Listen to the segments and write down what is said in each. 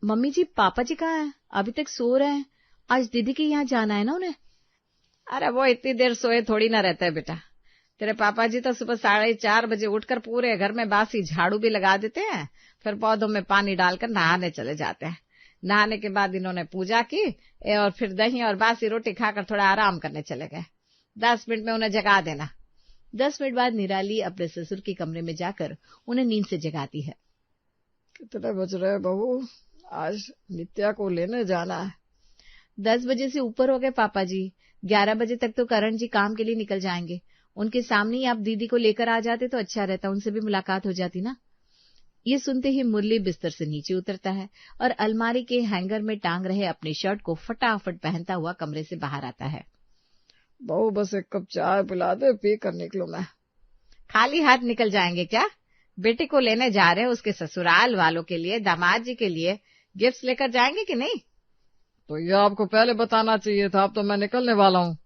Mummy जी पापा जी कहाँ हैं? अभी तक सो रहे हैं। आज दीदी के यहाँ जाना है ना उन्हें। अरे वो इतनी देर सोए थोड़ी ना रहते है बेटा। तेरे पापा जी तो सुबह 4:30 बजे उठकर पूरे घर में बासी झाड़ू भी लगा देते हैं, फिर पौधों में पानी डालकर नहाने चले जाते हैं। नहाने के बाद इन्होंने पूजा की और फिर दही और बासी रोटी खाकर थोड़ा आराम करने चले गए। 10 मिनट में उन्हें जगा देना। 10 मिनट बाद निराली अपने ससुर के कमरे में जाकर उन्हें नींद से जगाती है। कितने बज रहे बहू? आज नित्या को लेने जाना है। 10 बजे से ऊपर हो गए पापा जी। 11 बजे तक तो करण जी काम के लिए निकल जाएंगे। उनके सामने ही आप दीदी को लेकर आ जाते तो अच्छा रहता, उनसे भी मुलाकात हो जाती ना। ये सुनते ही मुरली बिस्तर से नीचे उतरता है और अलमारी के हैंगर में टांग रहे अपनी शर्ट को फटाफट पहनता हुआ कमरे से बाहर आता है। बहू बस एक कप चाय पिला दे, पी कर निकलो। मैं खाली हाथ निकल जाएंगे क्या? बेटी को लेने जा रहे हैं, उसके ससुराल वालों के लिए, दामाद जी के लिए गिफ्ट लेकर जाएंगे कि नहीं? तो ये आपको पहले बताना चाहिए था। अब तो मैं निकलने वाला हूँ।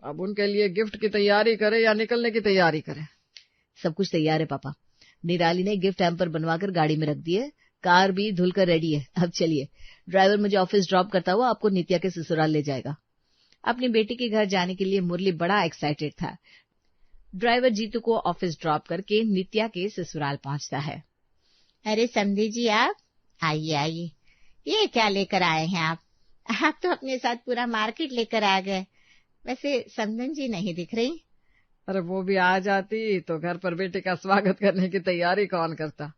अब उनके लिए गिफ्ट की तैयारी करे या निकलने की तैयारी करे? सब कुछ तैयार है पापा। निराली ने गिफ्ट हैम्पर बनवाकर गाड़ी में रख दिए। कार भी धुलकर रेडी है। अब चलिए, ड्राइवर मुझे ऑफिस ड्रॉप करता हुआ आपको नित्या के ससुराल ले जाएगा। अपनी बेटी के घर जाने के लिए मुरली बड़ा एक्साइटेड था। ड्राइवर जीतू को ऑफिस ड्रॉप करके नित्या के ससुराल पहुंचता है। अरे समधी जी, आप आइए आइए। ये क्या लेकर आए हैं आप? आप तो अपने साथ पूरा मार्केट लेकर आ गए। वैसे समधन जी नहीं दिख रही। अरे वो भी आ जाती तो घर पर बेटे का स्वागत करने की तैयारी कौन करता।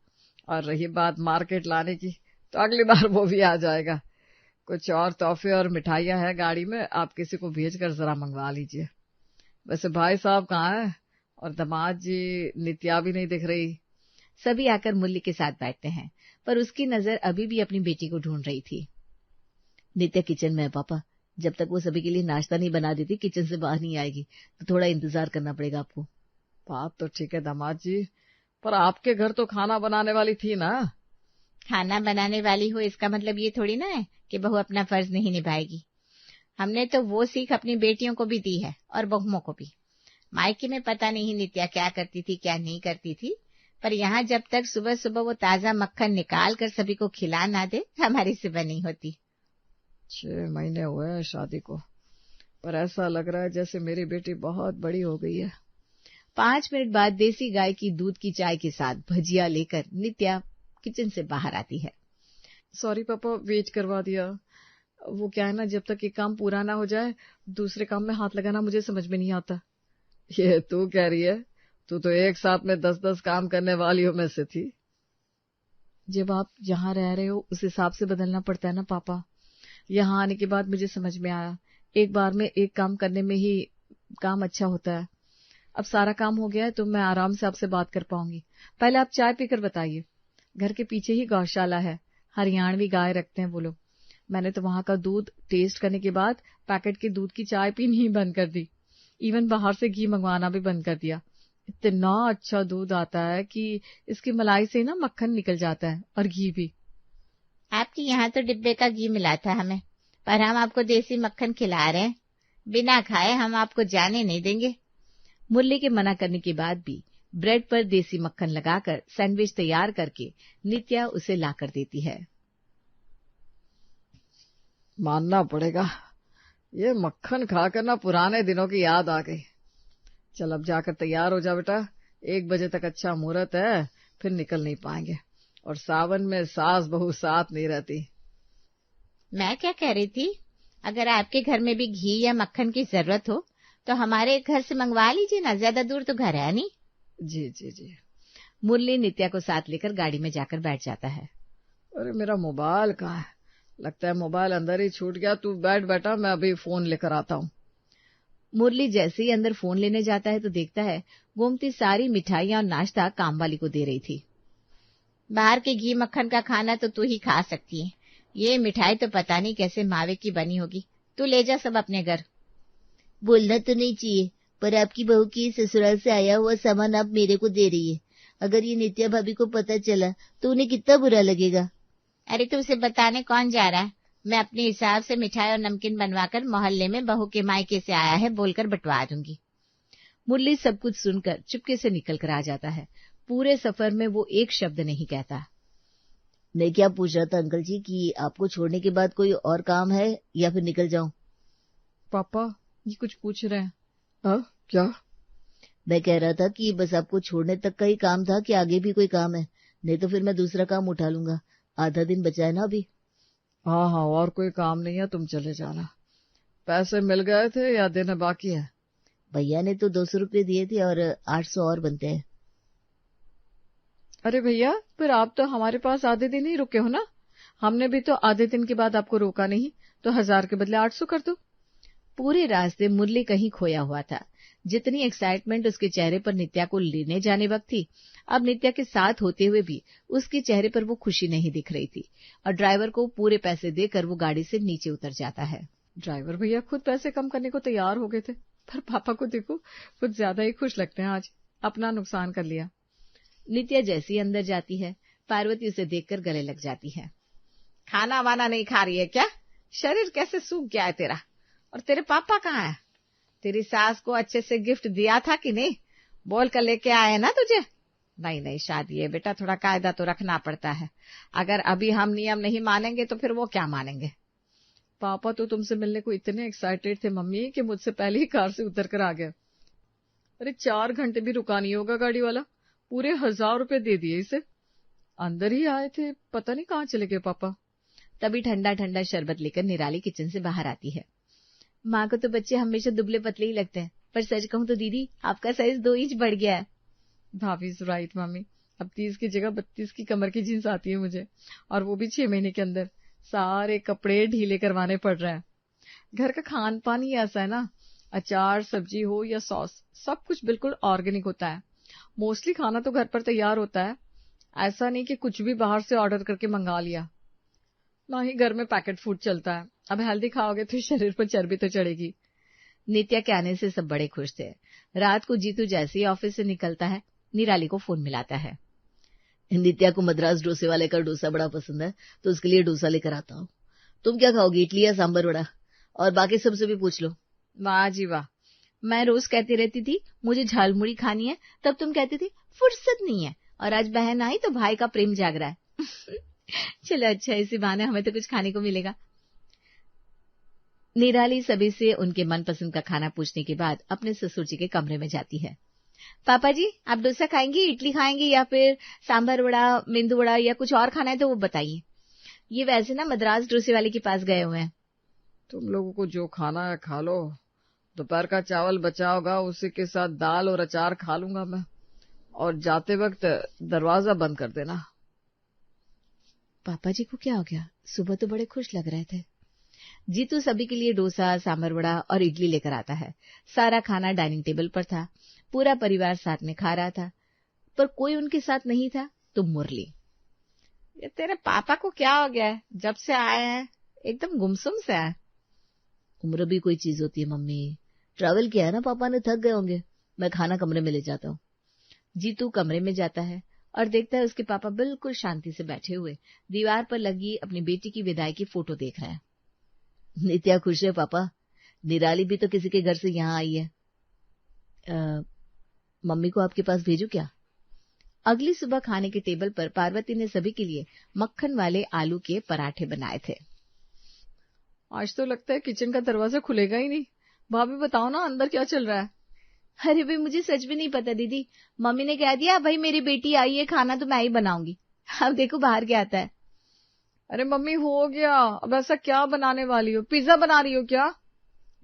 और रही बात मार्केट लाने की, तो अगली बार वो भी आ जाएगा। कुछ और तोहफे और मिठाइयां हैं गाड़ी में, आप किसी को भेजकर जरा मंगवा लीजिए। वैसे भाई साहब कहाँ हैं? और दामाद जी, नित्या भी नहीं दिख रही। सभी आकर मुरली के साथ बैठते हैं, पर उसकी नजर अभी भी अपनी बेटी को ढूंढ रही थी। नित्या किचन में है पापा। जब तक वो सभी के लिए नाश्ता नहीं बना देती किचन से बाहर नहीं आएगी, तो थोड़ा इंतजार करना पड़ेगा आपको। बात तो ठीक है दामाद जी, पर आपके घर तो खाना बनाने वाली थी ना। खाना बनाने वाली हो इसका मतलब ये थोड़ी ना है कि बहू अपना फर्ज नहीं निभाएगी। हमने तो वो सीख अपनी बेटियों को भी दी है और बहुओं को भी। मायके में पता नहीं नित्या क्या करती थी क्या नहीं करती थी, पर यहाँ जब तक सुबह सुबह वो ताजा मक्खन निकाल कर सभी को खिला ना दे, हमारी सुबह नहीं होती। 6 महीने हुए हैं शादी को, पर ऐसा लग रहा है जैसे मेरी बेटी बहुत बड़ी हो गई है। 5 मिनट बाद देसी गाय की दूध की चाय के साथ भजिया लेकर नित्या किचन से बाहर आती है। सॉरी पापा, वेट करवा दिया। वो क्या है ना, जब तक ये काम पूरा ना हो जाए दूसरे काम में हाथ लगाना मुझे समझ में नहीं आता। ये तू कह रही है? तू तो एक साथ में 10-10 काम करने वालियों में से थी। जब आप जहाँ रह रहे हो उस हिसाब से बदलना पड़ता है ना पापा। यहाँ आने के बाद मुझे समझ में आया, एक बार में एक काम करने में ही काम अच्छा होता है। अब सारा काम हो गया है तो मैं आराम से आपसे बात कर पाऊंगी। पहले आप चाय पीकर बताइए। घर के पीछे ही गौशाला है, हरियाणवी गाय रखते हैं वो लोग। मैंने तो वहां का दूध टेस्ट करने के बाद पैकेट के दूध की चाय पीनी ही बंद कर दी। इवन बाहर से घी मंगवाना भी बंद कर दिया। इतना अच्छा दूध आता है कि इसकी मलाई से ना मक्खन निकल जाता है और घी भी। आपके यहाँ तो डिब्बे का घी मिला था हमें, पर हम आपको देसी मक्खन खिला रहे हैं। बिना खाए हम आपको जाने नहीं देंगे। मुरली के मना करने के बाद भी ब्रेड पर देसी मक्खन लगाकर सैंडविच तैयार करके नित्या उसे लाकर देती है। मानना पड़ेगा, ये मक्खन खाकर ना पुराने दिनों की याद आ गई। चल अब जाकर तैयार हो जा बेटा, 1 बजे तक अच्छा मुहूर्त है, फिर निकल नहीं पाएंगे। और सावन में सास बहू साथ नहीं रहती। मैं क्या कह रही थी, अगर आपके घर में भी घी या मक्खन की जरूरत हो तो हमारे घर से मंगवा लीजिए ना, ज्यादा दूर तो घर है नहीं। जी जी जी। मुरली नित्या को साथ लेकर गाड़ी में जाकर बैठ जाता है। अरे मेरा मोबाइल कहाँ है? लगता है मोबाइल अंदर ही छूट गया। तू बैठ बेटा, मैं अभी फोन लेकर आता हूँ। मुरली जैसे ही अंदर फोन लेने जाता है तो देखता है गोमती सारी मिठाइयां और नाश्ता कामवाली को दे रही थी। बाहर के घी मक्खन का खाना तो तू ही खा सकती है, ये मिठाई तो पता नहीं कैसे मावे की बनी होगी। तू ले जा सब अपने घर। बोलना तो नहीं चाहिए, पर आपकी बहू की ससुराल से आया हुआ सामान आप मेरे को दे रही है। अगर ये नित्या भाभी को पता चला तो उन्हें कितना बुरा लगेगा। अरे तो उसे बताने कौन जा रहा है? मैं अपने हिसाब से मिठाई और नमकीन बनवाकर मोहल्ले में बहू के मायके से आया है बोलकर बंटवा दूंगी। मुरली सब कुछ सुनकर चुपके से निकल कर आ जाता है। पूरे सफर में वो एक शब्द नहीं कहता। मैं क्या पूछ रहा था अंकल जी कि आपको छोड़ने के बाद कोई और काम है या फिर निकल जाऊं? पापा ये कुछ पूछ रहे हैं? हाँ क्या? मैं कह रहा था कि बस आपको छोड़ने तक का ही काम था कि आगे भी कोई काम है? नहीं तो फिर मैं दूसरा काम उठा लूंगा, आधा दिन बचा है ना अभी। हाँ हाँ, और कोई काम नहीं है, तुम चले जाना। पैसे मिल गए थे या देना बाकी है? भैया ने तो 200 रुपये दिए थे और 800 और बनते हैं। अरे भैया, फिर आप तो हमारे पास आधे दिन ही रुके हो ना। हमने भी तो आधे दिन के बाद आपको रोका नहीं, तो 1000 के बदले 800 कर दो। पूरे रास्ते मुरली कहीं खोया हुआ था। जितनी एक्साइटमेंट उसके चेहरे पर नित्या को लेने जाने वक्त थी, अब नित्या के साथ होते हुए भी उसके चेहरे पर वो खुशी नहीं दिख रही थी और ड्राइवर को पूरे पैसे देकर वो गाड़ी से नीचे उतर जाता है। ड्राइवर भैया खुद पैसे कम करने को तैयार हो गए थे, पर पापा को देखो कुछ ज्यादा ही खुश लगते हैं आज, अपना नुकसान कर लिया। नित्या जैसी अंदर जाती है, पार्वती उसे देखकर गले लग जाती है। खाना वाना नहीं खा रही है क्या? शरीर कैसे सूख गया है तेरा? और तेरे पापा कहाँ है? तेरी सास को अच्छे से गिफ्ट दिया था कि नहीं? बोल कर लेके आए ना तुझे? नहीं नहीं, शादी है बेटा, थोड़ा कायदा तो रखना पड़ता है। अगर अभी हम नियम नहीं मानेंगे तो फिर वो क्या मानेंगे? पापा तो तुमसे मिलने को इतने एक्साइटेड थे मम्मी कि मुझसे पहले ही कार से उतर कर आ गया। अरे 4 घंटे भी रुका नहीं होगा गाड़ी वाला, पूरे 1000 रुपए दे दिए इसे। अंदर ही आए थे, पता नहीं कहाँ चले गए पापा। तभी ठंडा ठंडा शरबत लेकर निराली किचन से बाहर आती है। माँ को तो बच्चे हमेशा दुबले पतले ही लगते हैं, पर सच कहूँ तो दीदी आपका साइज 2 इंच बढ़ गया है। भाभी इज राइट मम्मी, अब 30 की जगह 32 की कमर की जींस आती है मुझे, और वो भी 6 महीने के अंदर। सारे कपड़े ढीले करवाने पड़ रहे हैं। घर का खान पान ही ऐसा है ना, अचार सब्जी हो या सॉस, सब कुछ बिल्कुल ऑर्गेनिक होता है। मोस्टली खाना तो घर पर तैयार होता है, ऐसा नहीं कि कुछ भी बाहर से ऑर्डर करके मंगा लिया। ना ही घर में पैकेट फूड चलता है। अब हेल्दी खाओगे तो शरीर पर चर्बी तो चढ़ेगी। नित्या के आने से सब बड़े खुश थे। रात को जीतू जैसे ही ऑफिस से निकलता है, निराली को फोन मिलाता है। नित्या को मद्रास डोसे वाले का डोसा बड़ा पसंद है, तो उसके लिए डोसा लेकर आता हूँ। तुम क्या खाओगी, इडली या सांबर वड़ा? और बाकी सबसे भी पूछ लो। वाह जी वाह, मैं रोज कहती रहती थी मुझे झालमुड़ी खानी है, तब तुम कहती थी फुर्सत नहीं है, और आज बहन आई तो भाई का प्रेम जाग रहा है। चलो अच्छा, इसी बहाने हमें तो कुछ खाने को मिलेगा। निराली सभी से उनके मनपसंद का खाना पूछने के बाद अपने ससुर जी के कमरे में जाती है। पापा जी, आप डोसा खाएंगे, इडली खाएंगे या फिर सांभर वड़ा, मेंदू वड़ा या कुछ और खाना है तो वो बताइए। ये वैसे ना मद्रास डोसे वाले के पास गए हुए हैं। तुम लोगों को जो खाना है खा लो, दोपहर का चावल बचा होगा उसी के साथ दाल और अचार खा लूंगा मैं, और जाते वक्त दरवाजा बंद कर देना। पापा जी को क्या हो गया? सुबह तो बड़े खुश लग रहे थे। जीतू सभी के लिए डोसा, सांभर वड़ा और इडली लेकर आता है। सारा खाना डाइनिंग टेबल पर था, पूरा परिवार साथ में खा रहा था, पर कोई उनके साथ नहीं था तो मुरली। ये तेरे पापा को क्या हो गया है? जब से आए हैं एकदम गुमसुम से है। उम्र भी कोई चीज होती है मम्मी, ट्रैवल किया है ना, पापा ने थक गए होंगे। मैं खाना कमरे में ले जाता हूँ। जीतू कमरे में जाता है और देखता है उसके पापा बिल्कुल शांति से बैठे हुए दीवार पर लगी अपनी बेटी की विदाई की फोटो देख रहे हैं। नित्या खुश है पापा, निराली भी तो किसी के घर से यहाँ आई है। मम्मी को आपके पास भेजू क्या? अगली सुबह खाने के टेबल पर पार्वती ने सभी के लिए मक्खन वाले आलू के पराठे बनाए थे। आज तो लगता है किचन का दरवाजा खुलेगा ही नहीं। भाभी बताओ ना अंदर क्या चल रहा है? अरे भाई, मुझे सच में नहीं पता दीदी, मम्मी ने कह दिया भाई मेरी बेटी आई है, खाना तो मैं ही बनाऊंगी। अब देखो बाहर क्या आता है। अरे मम्मी हो गया, अब ऐसा क्या बनाने वाली हो? पिज्जा बना रही हो क्या?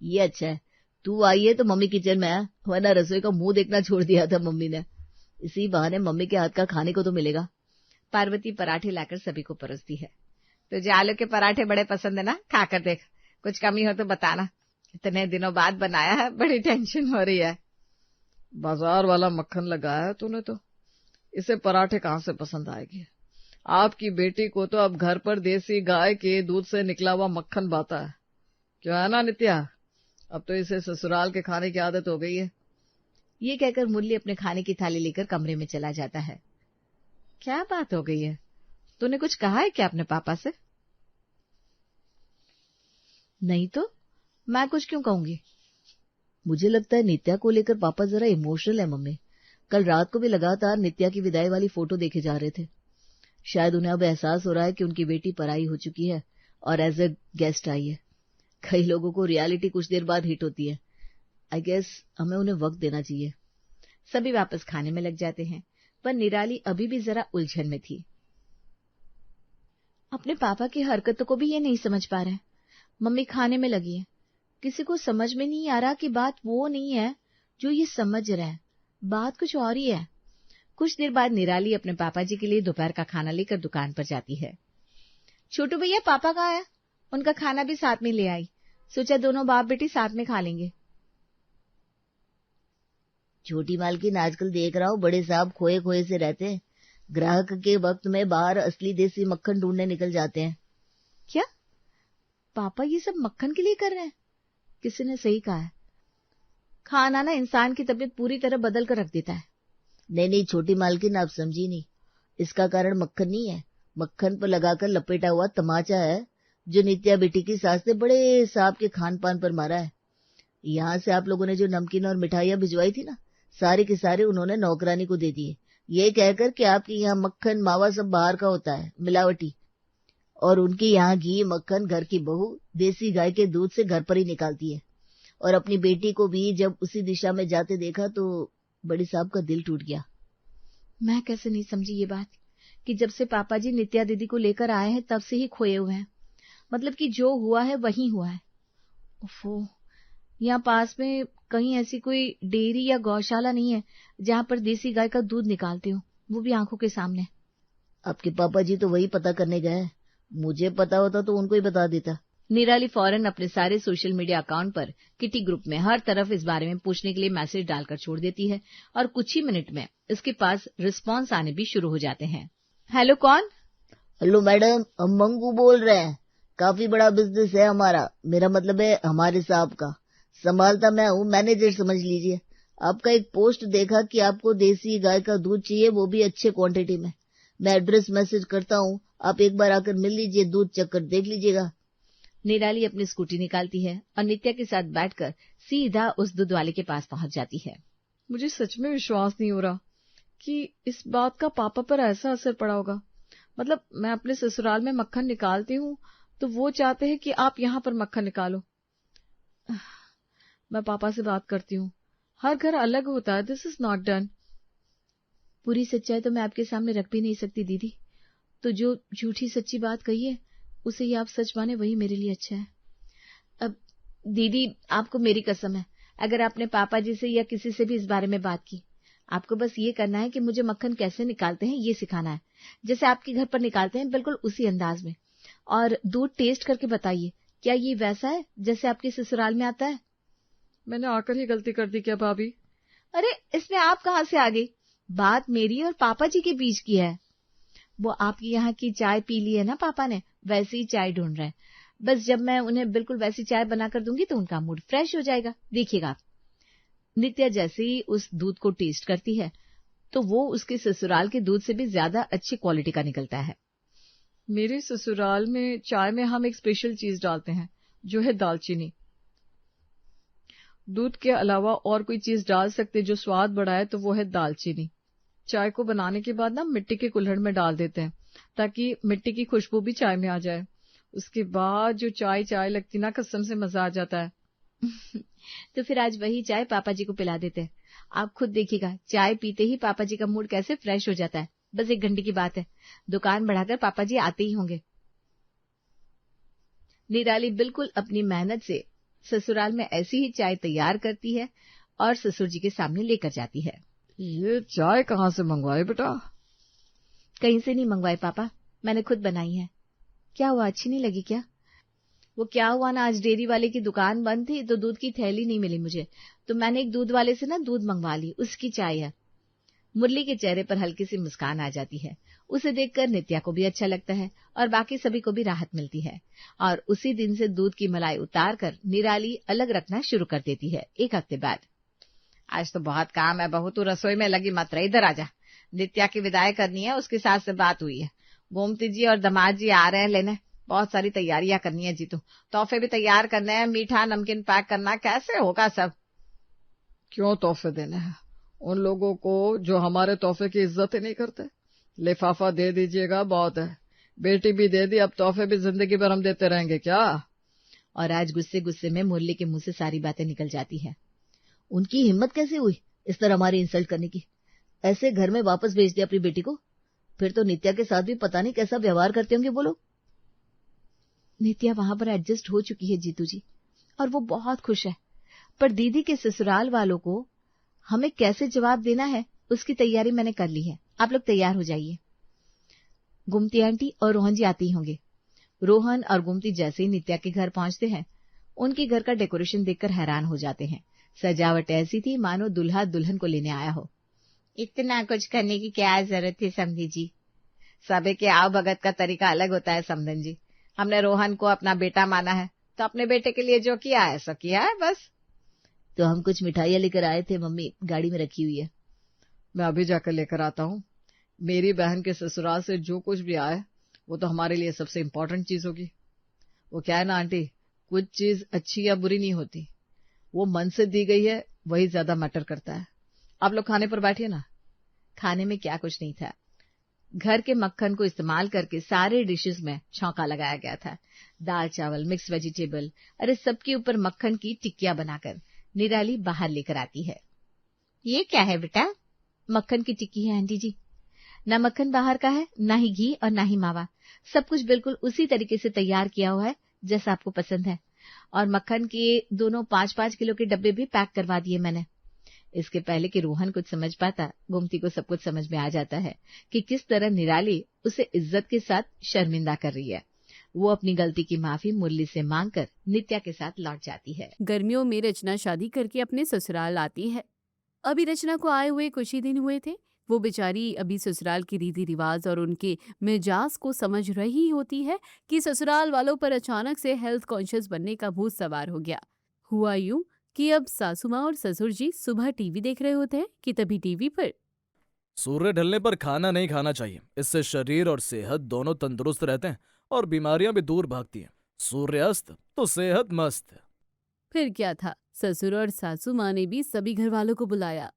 ये अच्छा है तू आई है तो मम्मी किचन में है, वरना रसोई का मुंह देखना छोड़ दिया था मम्मी ने। इसी बहाने मम्मी के हाथ का खाने को तो मिलेगा। पार्वती पराठे लाकर सभी को परोसती है। तुझे आलू के पराठे बड़े पसंद है ना? खाकर देख, कुछ कमी हो तो बताना। इतने दिनों बाद बनाया है, बड़ी टेंशन हो रही है। बाजार वाला मक्खन लगाया है तूने तो, इसे पराठे कहाँ से पसंद आएगी? आपकी बेटी को तो अब घर पर देसी गाय के दूध से निकला हुआ मक्खन भाता है, क्यों है ना नित्या? अब तो इसे ससुराल के खाने की आदत हो गई है। ये कहकर मुरली अपने खाने की थाली लेकर कमरे में चला जाता है। क्या बात हो गई है? तूने कुछ कहा है क्या अपने पापा से? नहीं तो मैं कुछ क्यों कहूंगी? मुझे लगता है नित्या को लेकर पापा जरा इमोशनल है मम्मी। कल रात को भी लगातार नित्या की विदाई वाली फोटो देखे जा रहे थे। शायद उन्हें अब एहसास हो रहा है कि उनकी बेटी पराई हो चुकी है और एज ए गेस्ट आई है। कई लोगों को रियलिटी कुछ देर बाद हिट होती है। आई गेस हमें उन्हें वक्त देना चाहिए। सभी वापस खाने में लग जाते हैं, पर निराली अभी भी जरा उलझन में थी। अपने पापा की हरकतों को भी ये नहीं समझ पा रहे। मम्मी खाने में लगी है, किसी को समझ में नहीं आ रहा कि बात वो नहीं है जो ये समझ रहा है, बात कुछ और ही है। कुछ देर बाद निराली अपने पापा जी के लिए दोपहर का खाना लेकर दुकान पर जाती है। छोटू भैया पापा कहाँ है? उनका खाना भी साथ में ले आई, सोचा दोनों बाप बेटी साथ में खा लेंगे। छोटी मालकिन, आजकल देख रहा हूँ बड़े साहब खोए खोए से रहते हैं। ग्राहक के वक्त में बाहर असली देसी मक्खन ढूंढने निकल जाते हैं। क्या पापा ये सब मक्खन के लिए कर रहे हैं? किसी ने सही कहा है, खाना ना इंसान की तबीयत पूरी तरह बदल कर रख देता है। नहीं छोटी मालकिन, आप समझी नहीं। इसका कारण मक्खन नहीं है, मक्खन पर लगाकर लपेटा हुआ तमाचा है जो नित्या बेटी की सास ने बड़े साहब के खान पान पर मारा है। यहाँ से आप लोगों ने जो नमकीन और मिठाइयाँ भिजवाई थी ना, सारे के सारे उन्होंने नौकरानी को दे दिए, ये कहकर कि आपके यहाँ मक्खन मावा सब बाहर का होता है, मिलावटी। और उनके यहाँ घी मक्खन घर की बहू देसी गाय के दूध से घर पर ही निकालती है। और अपनी बेटी को भी जब उसी दिशा में जाते देखा तो बड़ी साहब का दिल टूट गया। मैं कैसे नहीं समझी ये बात कि जब से पापा जी नित्या दीदी को लेकर आए हैं तब से ही खोए हुए हैं। मतलब कि जो हुआ है वही हुआ है। ओफो, यहाँ पास में कहीं ऐसी कोई डेयरी या गौशाला नहीं है जहाँ पर देसी गाय का दूध निकालते हो, वो भी आंखों के सामने। आपके पापा जी तो वही पता करने गए, मुझे पता होता तो उनको ही बता देता। निराली फौरन अपने सारे सोशल मीडिया अकाउंट पर किटी ग्रुप में हर तरफ इस बारे में पूछने के लिए मैसेज डालकर छोड़ देती है और कुछ ही मिनट में इसके पास रिस्पांस आने भी शुरू हो जाते हैं। हेलो, कौन? हेलो मैडम, हम मंगू बोल रहे हैं। काफी बड़ा बिजनेस है हमारा, मेरा मतलब है हमारे साहब का। संभालता मैं हूँ, मैनेजर समझ लीजिए। आपका एक पोस्ट देखा कि आपको देसी गाय का दूध चाहिए, वो भी अच्छे क्वांटिटी में। मैं एड्रेस मैसेज करता हूँ, आप एक बार आकर मिल लीजिए, दूध चक्कर देख लीजिएगा। निराली अपनी स्कूटी निकालती है और नित्या के साथ बैठकर सीधा उस दूध वाले के पास पहुंच जाती है। मुझे सच में विश्वास नहीं हो रहा कि इस बात का पापा पर ऐसा असर पड़ा होगा। मतलब मैं अपने ससुराल में मक्खन निकालती हूँ तो वो चाहते हैं कि आप यहाँ पर मक्खन निकालो। मैं पापा से बात करती हूँ, हर घर अलग होता है, दिस इज नॉट डन। पूरी सच्चाई तो मैं आपके सामने रख भी नहीं सकती दीदी, तो जो झूठी सच्ची बात कही है उसे ही आप सच माने, वही मेरे लिए अच्छा है। अब दीदी, आपको मेरी कसम है, अगर आपने पापा जी से या किसी से भी इस बारे में बात की, आपको बस ये करना है कि मुझे मक्खन कैसे निकालते हैं ये सिखाना है, जैसे आपके घर पर निकालते हैं, बिल्कुल उसी अंदाज में। और दूध टेस्ट करके बताइए, क्या ये वैसा है जैसे आपके ससुराल में आता है? मैंने आकर ही गलती कर दी क्या भाभी? अरे इसमें आप कहाँ से आ गई? बात मेरी और पापा जी के बीच की है। वो आपके यहाँ की चाय पी ली है ना पापा ने, वैसी ही चाय ढूंढ रहे हैं। बस जब मैं उन्हें बिल्कुल वैसी चाय बनाकर दूंगी तो उनका मूड फ्रेश हो जाएगा, देखिएगा आप। नित्या जैसे ही उस दूध को टेस्ट करती है तो वो उसके ससुराल के दूध से भी ज्यादा अच्छी क्वालिटी का निकलता है। मेरे ससुराल में चाय में हम एक स्पेशल चीज डालते हैं जो है दालचीनी। दूध के अलावा और कोई चीज डाल सकते जो स्वाद बढ़ाए तो वो है दालचीनी। चाय को बनाने के बाद ना मिट्टी के कुल्हड़ में डाल देते हैं ताकि मिट्टी की खुशबू भी चाय में आ जाए। उसके बाद जो चाय चाय लगती ना, कसम से मजा आ जाता है। तो फिर आज वही चाय पापा जी को पिला देते हैं। आप खुद देखिएगा, चाय पीते ही पापा जी का मूड कैसे फ्रेश हो जाता है। बस 1 घंटे की बात है, दुकान बढ़ाकर पापा जी आते ही होंगे। निराली बिल्कुल अपनी मेहनत से ससुराल में ऐसी ही चाय तैयार करती है और ससुर जी के सामने लेकर जाती है। ये चाय कहाँ से मंगवाए बेटा? कहीं से नहीं मंगवाए पापा, मैंने खुद बनाई है। क्या हुआ, अच्छी नहीं लगी क्या? वो क्या हुआ ना, आज डेयरी वाले की दुकान बंद थी तो दूध की थैली नहीं मिली मुझे, तो मैंने एक दूध वाले से ना दूध मंगवा ली, उसकी चाय है। मुरली के चेहरे पर हल्की सी मुस्कान आ जाती है। उसे देखकर नित्या को भी अच्छा लगता है और बाकी सभी को भी राहत मिलती है। और उसी दिन से दूध की मलाई उतार कर निराली अलग रखना शुरू कर देती है। 1 हफ्ते बाद, आज तो बहुत काम है बहू, तू रसोई में लगी मत रह, इधर आजा। नित्या की विदाई करनी है, उसके साथ से बात हुई है। गोमती जी और दामाद जी आ रहे हैं लेने, बहुत सारी तैयारियां करनी है जीतू, तोहफे भी तैयार करने हैं, मीठा नमकीन पैक करना, कैसे होगा सब? क्यों तोहफे देने हैं उन लोगों को जो हमारे तोहफे की इज्जत ही नहीं करते? लिफाफा दे दीजिएगा, बहुत है। बेटी भी दे दी, अब तोहफे भी जिंदगी भर हम देते रहेंगे क्या? और आज गुस्से गुस्से में मुरली के मुंह से सारी बातें निकल जाती है। उनकी हिम्मत कैसे हुई इस तरह हमारी इंसल्ट करने की? ऐसे घर में वापस भेज दिया अपनी बेटी को? फिर तो नित्या के साथ भी पता नहीं कैसा व्यवहार करते होंगे वो लोग। नित्या वहां पर एडजस्ट हो चुकी है जीतू जी, और वो बहुत खुश है। पर दीदी के ससुराल वालों को हमें कैसे जवाब देना है उसकी तैयारी मैंने कर ली है। आप लोग तैयार हो जाइए। गुमती आंटी और रोहन जी आती होंगे। रोहन और गुमती जैसे ही नित्या के घर पहुंचते हैं, उनके घर का डेकोरेशन देखकर हैरान हो जाते हैं। सजावट ऐसी थी मानो दुल्हा दुल्हन को लेने आया हो। इतना कुछ करने की क्या जरूरत थी समधी जी? सबे के आव भगत का तरीका अलग होता है समधन जी। हमने रोहन को अपना बेटा माना है, तो अपने बेटे के लिए जो किया है सो किया है बस। तो हम कुछ मिठाइयां लेकर आए थे, मम्मी गाड़ी में रखी हुई है। मैं अभी जाकर लेकर आता हूँ। मेरी बहन के ससुराल से जो कुछ भी आए वो तो हमारे लिए सबसे इम्पोर्टेंट चीज होगी। वो क्या है ना आंटी, कुछ चीज अच्छी या बुरी नहीं होती, वो मन से दी गई है वही ज्यादा मैटर करता है। आप लोग खाने पर बैठिए ना। खाने में क्या कुछ नहीं था। घर के मक्खन को इस्तेमाल करके सारे डिशेस में छौंका लगाया गया था। दाल चावल, मिक्स वेजिटेबल, अरे सबके ऊपर मक्खन की टिक्कियां बनाकर निराली बाहर लेकर आती है। ये क्या है बेटा? मक्खन की टिक्की है आंटी जी। ना मक्खन बाहर का है, ना ही घी और ना ही मावा। सब कुछ बिल्कुल उसी तरीके से तैयार किया हुआ है जैसा आपको पसंद है। और मक्खन के दोनों 5-5 किलो के डब्बे भी पैक करवा दिए मैंने। इसके पहले कि रोहन कुछ समझ पाता, गुमती को सब कुछ समझ में आ जाता है कि किस तरह निराली उसे इज्जत के साथ शर्मिंदा कर रही है। वो अपनी गलती की माफी मुरली से मांगकर नित्या के साथ लौट जाती है। गर्मियों में रचना शादी करके अपने ससुराल आती है। अभी रचना को आए हुए कुछ ही दिन हुए थे। वो बेचारी अभी ससुराल के रीति रिवाज और उनके मिजाज को समझ रही होती है कि ससुराल वालों पर अचानक से हेल्थ कॉन्शियस बनने का भूत सवार हो गया। हुआ यूं कि अब सासू माँ और ससुर जी सुबह टीवी देख रहे होते हैं कि तभी टीवी पर सूर्य ढलने पर खाना नहीं खाना चाहिए, इससे शरीर और सेहत दोनों तंदुरुस्त रहते हैं और बीमारियां भी दूर भागती हैं। सूर्यास्त तो सेहत मस्त। फिर क्या था, ससुर और सासू माँ ने भी सभी घर वालों को बुलाया।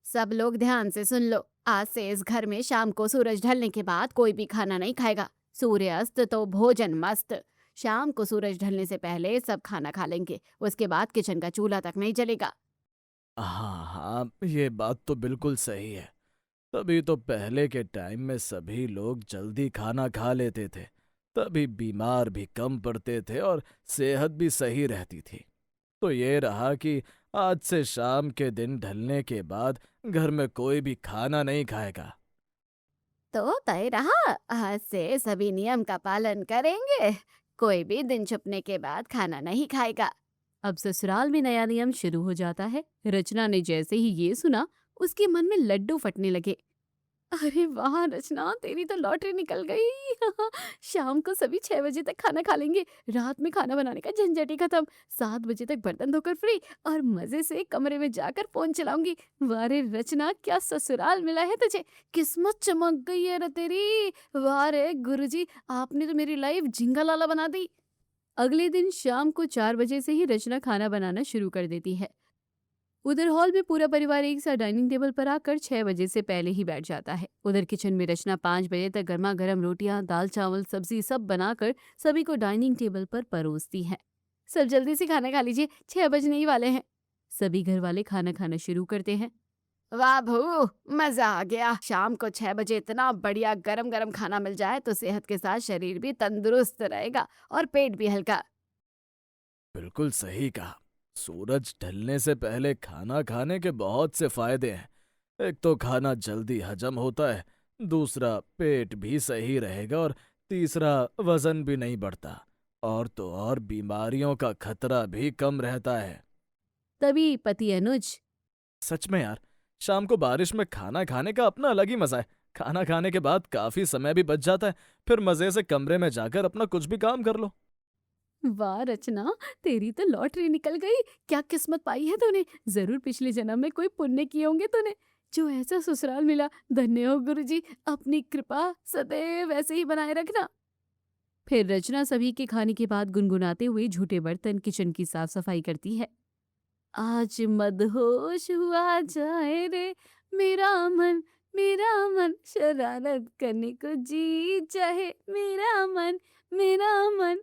सब लोग ध्यान से सुन लो, आज से इस घर में शाम को सूरज ढलने के बाद कोई भी खाना नहीं खाएगा। सूर्यास्त तो भोजन मस्त। शाम को सूरज ढलने से पहले सब खाना खा लेंगे, उसके बाद किचन का चूल्हा तक नहीं जलेगा। हाँ हाँ, ये बात तो बिल्कुल सही है। तभी तो पहले के टाइम में सभी लोग जल्दी खाना खा लेते थे, तभी बीमार भी कम पड़ते थे और सेहत भी सही रहती थी। तो ये रहा कि आज से शाम के दिन ढलने के बाद घर में कोई भी खाना नहीं खाएगा। तो तय रहा, आज से सभी नियम का पालन करेंगे। कोई भी दिन छुपने के बाद खाना नहीं खाएगा। अब ससुराल में नया नियम शुरू हो जाता है। रचना ने जैसे ही ये सुना, उसके मन में लड्डू फटने लगे। अरे वाह रचना, तेरी तो लॉटरी निकल गई। शाम को सभी 6 बजे तक खाना खा लेंगे। रात में खाना बनाने का झंझट ही खत्म। 7 बजे तक बर्तन धोकर फ्री और मजे से कमरे में जाकर फोन चलाऊंगी। वाह रे रचना, क्या ससुराल मिला है तुझे। किस्मत चमक गई है रे तेरी। वाह रे गुरुजी, आपने तो मेरी लाइफ झिंगा लाला बना दी। अगले दिन शाम को 4 बजे से ही रचना खाना बनाना शुरू कर देती है। उधर हॉल में पूरा परिवार एक साथ डाइनिंग टेबल पर आकर 6 बजे से पहले ही बैठ जाता है। उधर किचन में रचना 5 बजे तक गर्मा गर्म रोटियां, दाल चावल, सब्जी सब बनाकर सभी को डाइनिंग टेबल पर परोसती है। सब जल्दी से खाना खा लीजिए, 6 बजने ही वाले हैं। सभी घर वाले खाना खाना शुरू करते हैं। वाह भू, मजा आ गया। शाम को 6 बजे इतना बढ़िया गरम गरम खाना मिल जाए तो सेहत के साथ शरीर भी तंदुरुस्त रहेगा और पेट भी हल्का। बिल्कुल सही कहा। सूरज ढलने से पहले खाना खाने के बहुत से फायदे हैं। एक तो खाना जल्दी हजम होता है, दूसरा पेट भी सही रहेगा और तीसरा वजन भी नहीं बढ़ता, और तो और बीमारियों का खतरा भी कम रहता है। तभी पति अनुज, सच में यार, शाम को बारिश में खाना खाने का अपना अलग ही मजा है। खाना खाने के बाद काफी समय भी बच जाता है, फिर मजे से कमरे में जाकर अपना कुछ भी काम कर लो। वाह रचना, तेरी तो लॉटरी निकल गई। क्या किस्मत पाई है तूने। जरूर पिछले जन्म में कोई पुण्य किए होंगे तूने, जो ऐसा ससुराल मिला। धन्य हो गुरुजी, अपनी कृपा सदैव ऐसे ही बनाए रखना। फिर रचना सभी के खाने के बाद गुनगुनाते हुए झूठे बर्तन, किचन की साफ सफाई करती है। आज मदहोश हुआ जाए रे मेरा मन, मेरा मन शरारत करने को जी चाहे, मेरा मन, मेरा मन।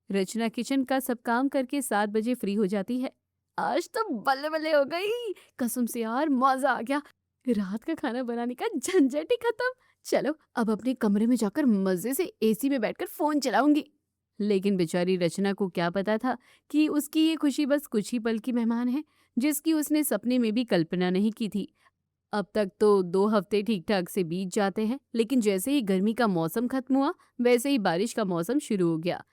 रचना किचन का सब काम करके 7 बजे फ्री हो जाती है। आज तो बल्ले बल्ले हो गई, कसम से यार मजा आ गया। रात का खाना बनाने का झंझट ही खत्म। चलो अब अपने कमरे में जाकर मजे से एसी में बैठकर फोन चलाऊंगी। लेकिन बेचारी रचना को क्या पता था कि उसकी ये खुशी बस कुछ ही पल की मेहमान है, जिसकी उसने सपने में भी कल्पना नहीं की थी। अब तक तो 2 हफ्ते ठीक ठाक से बीत जाते हैं, लेकिन जैसे ही गर्मी का मौसम खत्म हुआ वैसे ही बारिश का मौसम शुरू हो गया।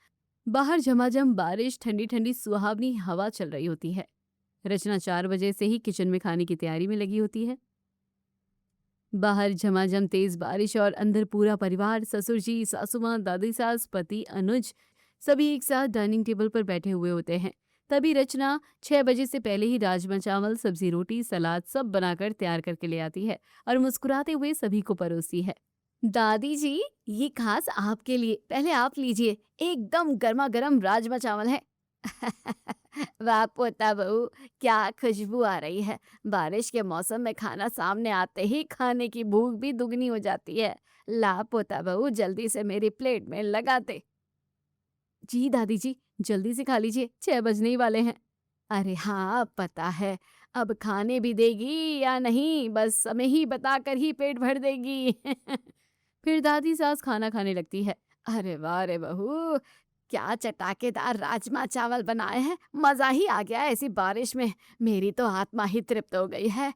बाहर झमाझम बारिश, ठंडी ठंडी सुहावनी हवा चल रही होती है। रचना 4 बजे से ही किचन में खाने की तैयारी में लगी होती है। बाहर झमाझम तेज बारिश और अंदर पूरा परिवार, ससुर जी, सासू माँ, दादी सास, पति, अनुज सभी एक साथ डाइनिंग टेबल पर बैठे हुए होते हैं। तभी रचना 6 बजे से पहले ही राजमा चावल, सब्जी, रोटी, सलाद सब बनाकर तैयार करके ले आती है और मुस्कुराते हुए सभी को परोसती है। दादी जी, ये खास आपके लिए, पहले आप लीजिए, एकदम गर्मा गर्म राजमा चावल है। वाह पोता बहू, क्या खुशबू आ रही है। बारिश के मौसम में खाना सामने आते ही खाने की भूख भी दुगनी हो जाती है। ला पोता बहू, जल्दी से मेरी प्लेट में लगा दे। जी दादी जी, जल्दी से खा लीजिए, 6 बजने ही वाले हैं। अरे हाँ, पता है, अब खाने भी देगी या नहीं, बस समय ही बताकर ही पेट भर देगी। फिर दादी सास खाना खाने लगती है। अरे वाह रे बहू, क्या चटाकेदार राजमा चावल बनाए हैं, मजा ही आ गया ऐसी बारिश में। मेरी तो आत्मा ही तृप्त हो गई है।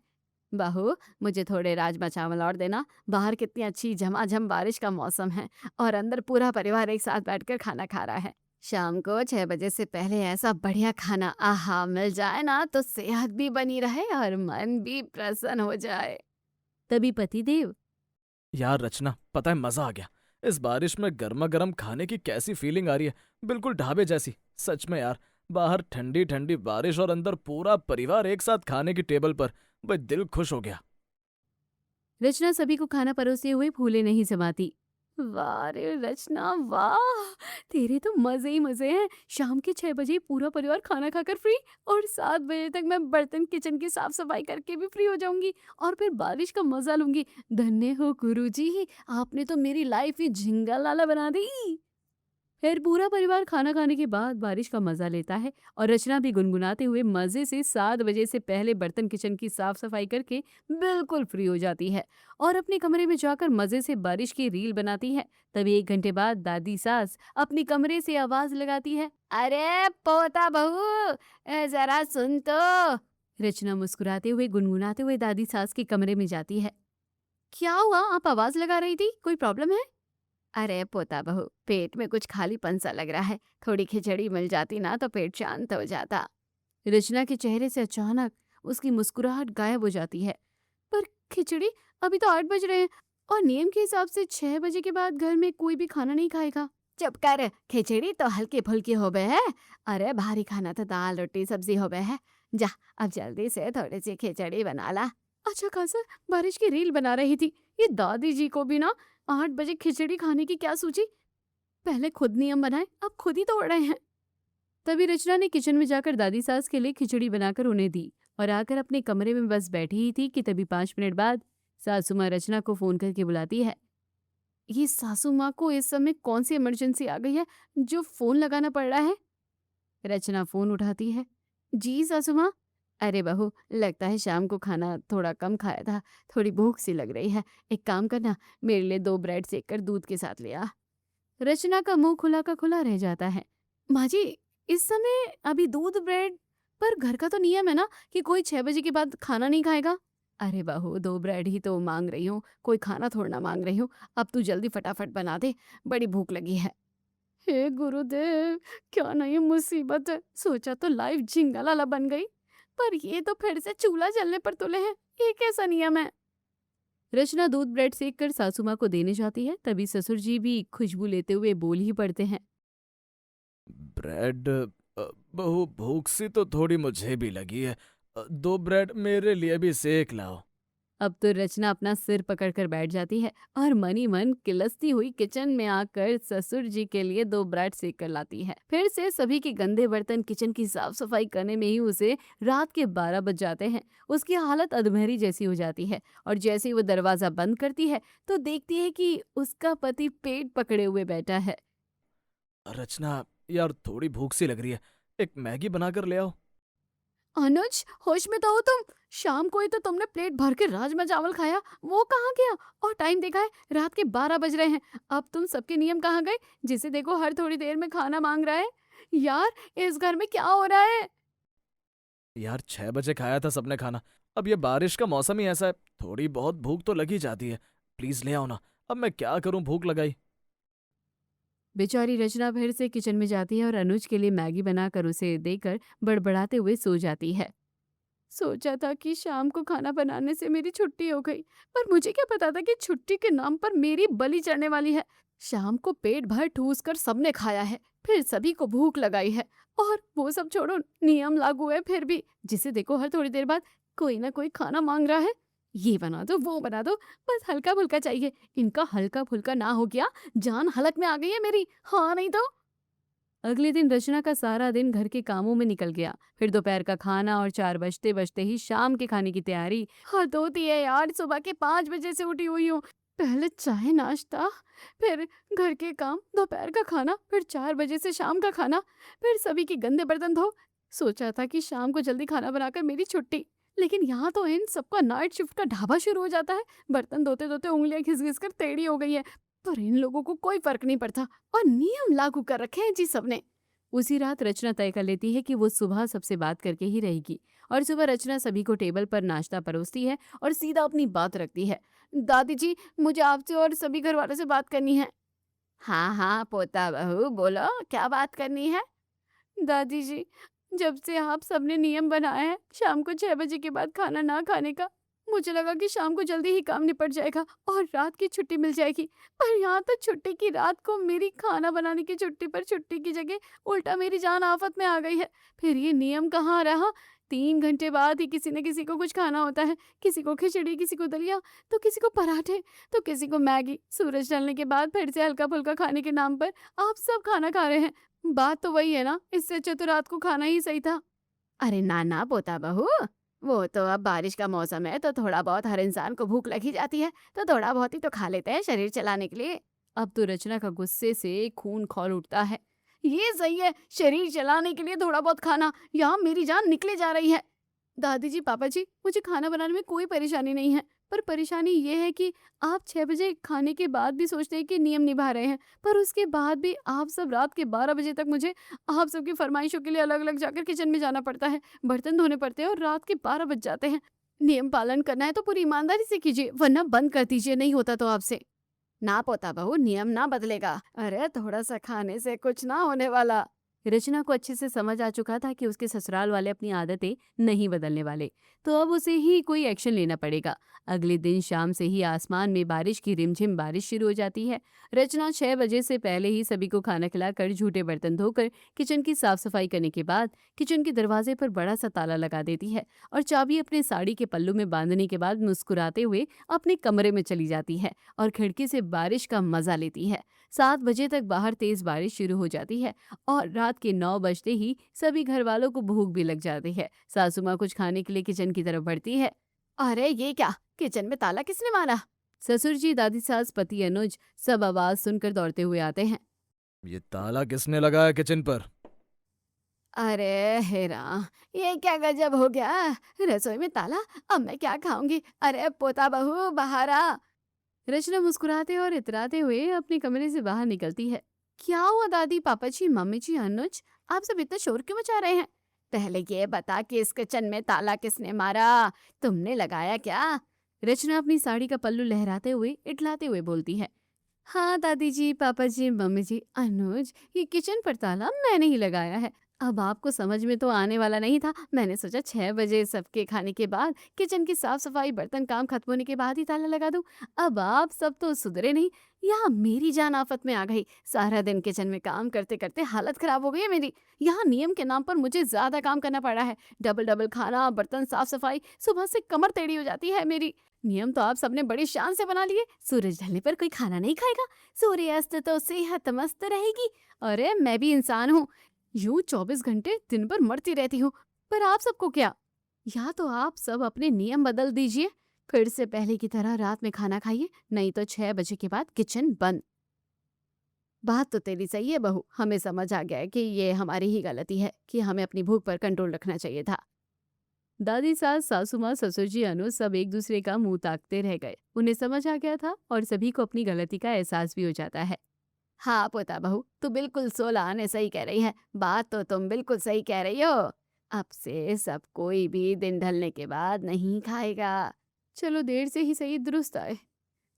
बहू, मुझे थोड़े राजमा चावल और देना। बाहर कितनी अच्छी झमाझम बारिश का मौसम है और अंदर पूरा परिवार एक साथ बैठकर खाना खा रहा है। शाम को 6 बजे से पहले ऐसा बढ़िया खाना आहा मिल जाए ना, तो सेहत भी बनी रहे और मन भी प्रसन्न हो जाए। तभी पतिदेव, यार रचना, पता है मजा आ गया। इस बारिश में गर्मा गर्म खाने की कैसी फीलिंग आ रही है, बिल्कुल ढाबे जैसी। सच में यार, बाहर ठंडी ठंडी बारिश और अंदर पूरा परिवार एक साथ खाने की टेबल पर, भाई दिल खुश हो गया। रचना सभी को खाना परोसते हुए फूले नहीं समाती। वाह रे रचना वाह, तेरे तो मजे ही मजे हैं। शाम के 6 बजे पूरा परिवार खाना खाकर फ्री और 7 बजे तक मैं बर्तन किचन की साफ सफाई करके भी फ्री हो जाऊंगी और फिर बारिश का मजा लूंगी। धन्य हो गुरुजी, आपने तो मेरी लाइफ ही झिंगा लाला बना दी। फिर पूरा परिवार खाना खाने के बाद बारिश का मजा लेता है और रचना भी गुनगुनाते हुए मजे से 7 बजे से पहले बर्तन किचन की साफ सफाई करके बिल्कुल फ्री हो जाती है और अपने कमरे में जाकर मजे से बारिश की रील बनाती है। तभी 1 घंटे बाद दादी सास अपनी कमरे से आवाज लगाती है, अरे पोता बहू, जरा सुन तो। रचना मुस्कुराते हुए गुनगुनाते हुए दादी सास के कमरे में जाती है। क्या हुआ, आप आवाज लगा रही थी, कोई प्रॉब्लम है? अरे पोता बहू, पेट में कुछ खालीपन सा लग रहा है, थोड़ी खिचड़ी मिल जाती ना तो पेट शांत हो जाता। रचना के चेहरे से अचानक उसकी मुस्कुराहट गायब हो जाती है। पर खिचड़ी, अभी तो 8 बज रहे हैं और नियम के हिसाब से 6 बजे के बाद घर में कोई भी खाना नहीं खाएगा। चुप कर, खिचड़ी तो हल्की फुल्की हो गए है। अरे भारी खाना तो दाल रोटी सब्जी हो गए है। जा, अब जल्दी से थोड़ी सी खिचड़ी बना ला। अच्छा खासा बारिश की रील बना रही थी, ये दादी जी को भी ना 8 बजे खिचड़ी खाने की क्या सूझी। पहले खुद नियम बनाए, अब खुद ही तोड़ रहे हैं। तभी रचना ने किचन में जाकर दादी सास के लिए खिचड़ी बनाकर उन्हें दी और आकर अपने कमरे में बस बैठी ही थी कि तभी 5 मिनट बाद सासू माँ रचना को फोन करके बुलाती है। ये सासू माँ को इस समय कौन सी इमरजेंसी आ गई है जो फोन लगाना पड़ रहा है? रचना फोन उठाती है। जी सासू माँ। अरे बहू, लगता है शाम को खाना थोड़ा कम खाया था, थोड़ी भूख सी लग रही है। एक काम करना, मेरे लिए 2 ब्रेड सेक कर दूध के साथ ले आ। रचना का मुंह खुला का खुला रह जाता है। माँ जी, इस समय अभी दूध ब्रेड? पर घर का तो नियम है ना कि कोई 6 बजे के बाद खाना नहीं खाएगा। अरे बहू, 2 ब्रेड ही तो मांग रही हूँ, कोई खाना थोड़ा ना मांग रही हूँ। अब तू जल्दी फटाफट बना दे, बड़ी भूख लगी है। हे गुरुदेव, क्या ना ये मुसीबत है। सोचा तो लाइफ झिंगा लाला बन गई, पर ये तो फिर से चूल्हा जलने पर तुले हैं। ये कैसा नियम है? रचना दूध ब्रेड सेक कर सासू माँ को देने जाती है। तभी ससुर जी भी खुशबू लेते हुए बोल ही पड़ते हैं। ब्रेड? बहू, भूख सी तो थोड़ी मुझे भी लगी है। 2 ब्रेड मेरे लिए भी सेक लाओ। अब तो रचना अपना सिर पकड़कर बैठ जाती है और मनी मन किलसती हुई किचन में आकर ससुर जी के लिए 2 ब्रेड सेक कर लाती है। फिर से सभी के गंदे बर्तन किचन की साफ सफाई करने में ही उसे रात के 12 बज जाते हैं। उसकी हालत अधमरी जैसी हो जाती है और जैसे ही वो दरवाजा बंद करती है तो देखती है कि उसका पति पेट पकड़े हुए बैठा है। रचना, यार थोड़ी भूख सी लग रही है, एक मैगी बनाकर ले आओ। अनुज, होश में तो हो तुम? शाम को ही तो तुमने प्लेट भर के राजमा चावल खाया, वो कहाँ गया? और टाइम देखा है, रात के 12 बज रहे हैं। अब तुम सबके नियम कहाँ गए? जिसे देखो हर थोड़ी देर में खाना मांग रहा है। यार, इस घर में क्या हो रहा है? यार 6 बजे खाया था सबने खाना, अब ये बारिश का मौसम ही ऐसा है, थोड़ी बहुत भूख तो लगी जाती है। प्लीज ले आओ ना, अब मैं क्या करूं, भूख लगाई। बेचारी रचना फिर से किचन में जाती है और अनुज के लिए मैगी बनाकर उसे देकर बड़बड़ाते हुए सो जाती है। सोचा था कि शाम को खाना बनाने से मेरी छुट्टी हो गई, पर मुझे क्या पता था कि छुट्टी के नाम पर मेरी बलि चढ़ने वाली है। शाम को पेट भर ठूस कर सबने खाया है, फिर सभी को भूख लगाई है, और वो सब छोड़ो, नियम लागू है फिर भी। जिसे देखो हर थोड़ी देर बाद कोई ना कोई खाना मांग रहा है। ये बना दो, वो बना दो, बस हल्का फुल्का चाहिए। इनका हल्का फुल्का ना हो गया, जान हलक में आ गई है मेरी। हाँ नहीं तो। अगले दिन रचना का सारा दिन घर के कामों में निकल गया। फिर दोपहर का खाना और 4 बजते बजते ही शाम के खाने की तैयारी। हद होती है यार, सुबह के 5 बजे से उठी हुई हूँ। पहले चाय नाश्ता, फिर घर के काम, दोपहर का खाना, फिर 4 बजे से शाम का खाना, फिर सभी के गंदे बर्तन धो। सोचा था कि शाम को जल्दी खाना बनाकर मेरी छुट्टी, लेकिन यहाँ तो इन सबका नाइट शिफ्ट का ढाबा शुरू हो जाता है। बर्तन धोते धोते उंगलियां घिस घिस कर टेढ़ी हो गई है, पर इन लोगों को कोई फर्क नहीं पड़ता और नियम लागू कर रखे हैं जी सबने। उसी रात रचना तय कर लेती है कि वो सुबह सबसे बात करके ही रहेगी, और सुबह रचना सभी को टेबल पर नाश्ता परोसती है और सीधा अपनी बात रखती है। दादी जी, मुझे आपसे और सभी घर वालों से बात करनी है। हाँ हाँ पोता बहू, बोलो क्या बात करनी है? दादी जी, जब से आप सबने नियम बनाया है शाम को 6 बजे के बाद खाना ना खाने का, मुझे लगा कि शाम को जल्दी ही काम निपट जाएगा और रात की छुट्टी मिल जाएगी। पर यहाँ तो छुट्टी की रात को मेरी खाना बनाने की छुट्टी पर छुट्टी की जगह उल्टा मेरी जान आफत में आ गई है। फिर ये नियम कहाँ रहा? 3 घंटे बाद ही किसी न किसी को कुछ खाना होता है। किसी को खिचड़ी, किसी को दलिया, तो किसी को पराठे, तो किसी को मैगी। सूरज ढलने के बाद फिर से हल्का फुल्का खाने के नाम पर आप सब खाना खा रहे हैं। बात तो वही है ना, इससे अच्छा तो रात को खाना ही सही था। अरे ना ना पोता बहू, वो तो अब बारिश का मौसम है तो थोड़ा बहुत हर इंसान को भूख लगी जाती है, तो थोड़ा बहुत ही तो खा लेते हैं शरीर चलाने के लिए। अब तो रचना का गुस्से से खून खौल उठता है। ये सही है, शरीर चलाने के लिए थोड़ा बहुत खाना, यहाँ मेरी जान निकले जा रही है। दादी जी, पापा जी, मुझे खाना बनाने में कोई परेशानी नहीं है, पर परेशानी ये है कि आप 6 बजे खाने के बाद भी सोचते हैं कि नियम निभा रहे हैं, पर उसके बाद भी आप सब रात के 12 बजे तक मुझे आप सबकी फरमाइशों के लिए अलग अलग जाकर किचन में जाना पड़ता है, बर्तन धोने पड़ते हैं और रात के 12 बज जाते हैं। नियम पालन करना है तो पूरी ईमानदारी से कीजिए, वरना बंद कर दीजिए, नहीं होता तो आपसे। ना पोता बहू, नियम ना बदलेगा। अरे थोड़ा सा खाने से कुछ ना होने वाला। रचना को अच्छे से समझ आ चुका था कि उसके ससुराल वाले अपनी आदतें नहीं बदलने वाले, तो अब उसे ही कोई एक्शन लेना पड़ेगा। अगले दिन शाम से ही आसमान में बारिश की रिमझिम बारिश शुरू हो जाती है। रचना 6 बजे से पहले ही सभी को खाना खिलाकर झूठे बर्तन धोकर किचन की साफ सफाई करने के बाद किचन के दरवाजे पर बड़ा सा ताला लगा देती है और चाबी अपने साड़ी के पल्लू में बांधने के बाद मुस्कुराते हुए अपने कमरे में चली जाती है और खिड़की से बारिश का मजा लेती है। 7 बजे तक बाहर तेज बारिश शुरू हो जाती है और रात के 9 बजते ही सभी घर वालों को भूख भी लग जाती है। सासू माँ कुछ खाने के लिए किचन की तरफ बढ़ती है। अरे ये क्या, किचन में ताला किसने मारा? ससुर जी, दादी सास, पति अनुज सब आवाज सुनकर दौड़ते हुए आते हैं। ये ताला किसने लगाया किचन पर? अरे हेरा, ये क्या गजब हो गया, रसोई में ताला, अब मैं क्या खाऊंगी? अरे पोता बहू बाहर आ। रचना मुस्कुराते और इतराते हुए अपने कमरे से बाहर निकलती है। क्या हुआ दादी, पापा जी, मम्मी जी, अनुज, आप सब इतना शोर क्यों मचा रहे हैं? पहले ये बता कि इस किचन में ताला किसने मारा? तुमने लगाया क्या? रचना अपनी साड़ी का पल्लू लहराते हुए इटलाते हुए बोलती है। हाँ दादी जी, पापा जी, मम्मी जी, अनुज, ये किचन पर ताला मैंने ही लगाया है। अब आपको समझ में तो आने वाला नहीं था। मैंने सोचा 6 बजे सबके खाने के बाद किचन की साफ सफाई बर्तन काम खत्म होने के बाद ही ताला लगा दूं। अब आप सब तो सुधरे नहीं, यहाँ मेरी जान आफत में आ गई। सारा दिन किचन में काम करते करते हालत खराब हो गई है मेरी। यहाँ नियम के नाम पर मुझे ज्यादा काम करना पड़ा है। डबल डबल खाना, बर्तन साफ सफाई, सुबह से कमर टेढ़ी हो जाती है मेरी। नियम तो आप सबने बड़ी शान से बना लिए। सूरज ढलने पर कोई खाना नहीं खाएगा, सूर्यास्त तो सेहत मस्त रहेगी। अरे मैं भी इंसान हूँ, यूं 24 घंटे दिन भर मरती रहती हूँ, पर आप सबको क्या? या तो आप सब अपने नियम बदल दीजिए, फिर से पहले की तरह रात में खाना खाइए, नहीं तो 6 बजे के बाद किचन बंद। बात तो तेरी सही है बहू, हमें समझ आ गया है कि ये हमारी ही गलती है कि हमें अपनी भूख पर कंट्रोल रखना चाहिए था। दादी सास, सासू माँ, ससुर जी, अनु सब एक दूसरे का मुंह ताकते रह गए। उन्हें समझ आ गया था और सभी को अपनी गलती का एहसास भी हो जाता है। हाँ पोता बहू, तू बिल्कुल 16 आने सही कह रही है। बात तो तुम बिल्कुल सही कह रही हो। अब से सब कोई भी दिन ढलने के बाद नहीं खाएगा। चलो देर से ही सही दुरुस्त आए।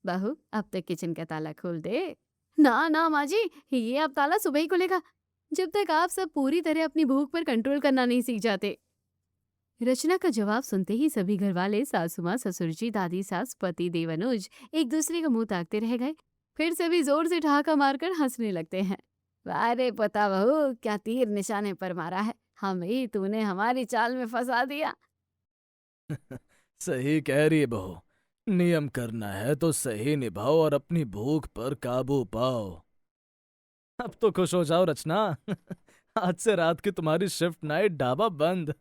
बहू अब तक किचन का ताला खोल दे। ना ना माँ जी, ये अब ताला सुबह ही खुलेगा, जब तक आप सब पूरी तरह अपनी भूख पर कंट्रोल करना नहीं सीख जाते। रचना का जवाब सुनते ही सभी घर वाले, सासू माँ, ससुर जी, दादी सास, पति देवनुज एक दूसरे का मुंह ताकते रह गए। फिर सभी जोर से ठहाका मारकर हंसने लगते हैं। अरे पता बहू, क्या तीर निशाने पर मारा है, हम ही तूने हमारी चाल में फंसा दिया। सही कह रही है बहू, नियम करना है तो सही निभाओ और अपनी भूख पर काबू पाओ। अब तो खुश हो जाओ रचना। आज से रात की तुम्हारी शिफ्ट नाइट ढाबा बंद।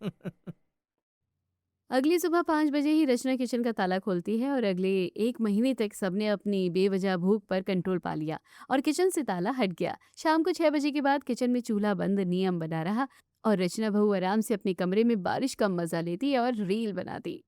अगली सुबह 5 बजे ही रचना किचन का ताला खोलती है और अगले 1 महीने तक सबने अपनी बेवजह भूख पर कंट्रोल पा लिया और किचन से ताला हट गया। शाम को 6 बजे के बाद किचन में चूल्हा बंद नियम बना रहा और रचना बहू आराम से अपने कमरे में बारिश का मजा लेती और रील बनाती।